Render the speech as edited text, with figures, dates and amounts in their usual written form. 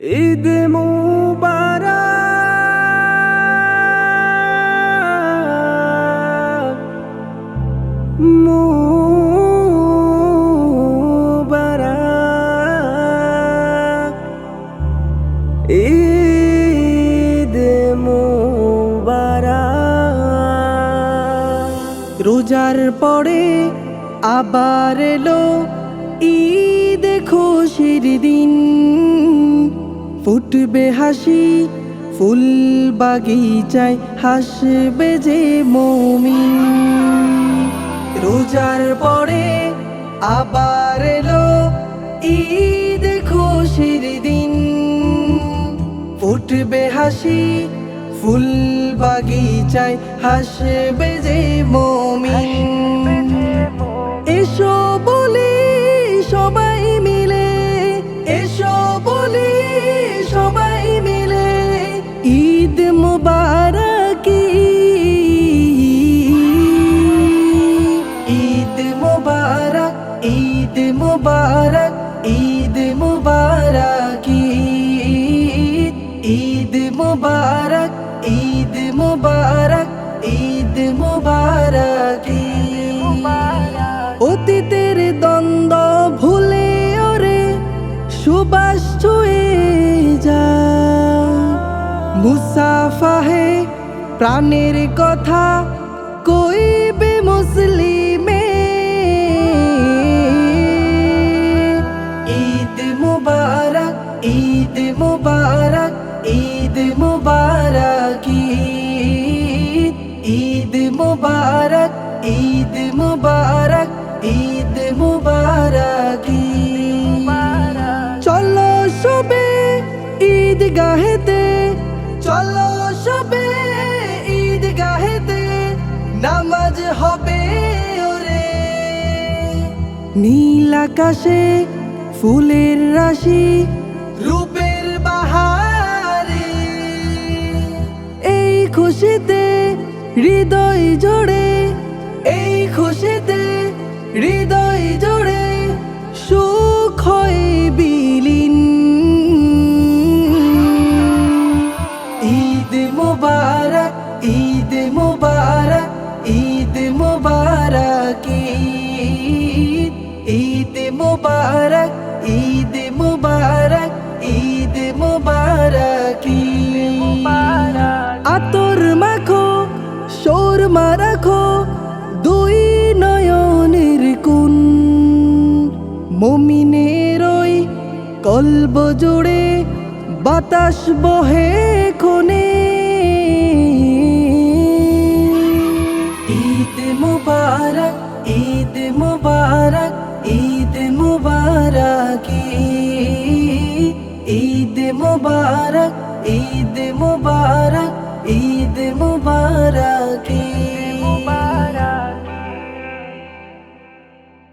ঈদ মুবারক মুবারক ঈদ মুবারক। রোজার পরে আবার এলো ঈদ, খুশির দিন। ফুটবে হাসি ফুল বাগিচায়, হাসবে যে মুমিন। রোজার পরে আবার এলো ঈদ, খুশির দিন। ফুটবে হাসি ফুল বাগিচায়, হাসবে যে মুমিন। এসো বলি সবাই মিলে, এসো বলি সবাই মিলে, ঈদ মুবারক, ঈদ মুবারক, ঈদ মুবারক, ঈদ মুবারক, ঈদ মুবারক, ঈদ মুবারক, ঈদ মুবারক। অতীতের দ্বন্দ্ব ভুলে ওরে সুবাস ছুঁয়ে যা, মুসাফাহে প্রাণের কথা কইবে মুসলিমে। ঈদ মুবারক, ঈদ মুবারক, ঈদ মুবারক, ঈদ মুবারক, ঈদ মুবারক, ঈদ মুবারক। চলো সবে ঈদ গাহেতে, চলো সবে ঈদ গাহেতে, নামাজ হবে ওরে। নীল আকাশে ফুলের রাশি, রূপের বাহারে, এই খুশিতে হৃদয় জোড়ে, এই খুশিতে হৃদয় জোড়ে, সুখ হয় বিলীন। ঈদ মুবারক, ঈদ মুবারক, ঈদ মুবারক, ঈদ মুবারক, ঈদ মুবারক, ঈদ মুবারক। আতর মাখো সুরমা রাখো দুই নয়নের কোণ, মুমিনের ওই কলব জুড়ে বাতাস বহে ক্ষণে। ঈদ মুবারক, ঈদ মুবারক, ঈদ মুবারক, ঈদ মুবারক, ঈদ মুবারক, ঈদ মুবারক।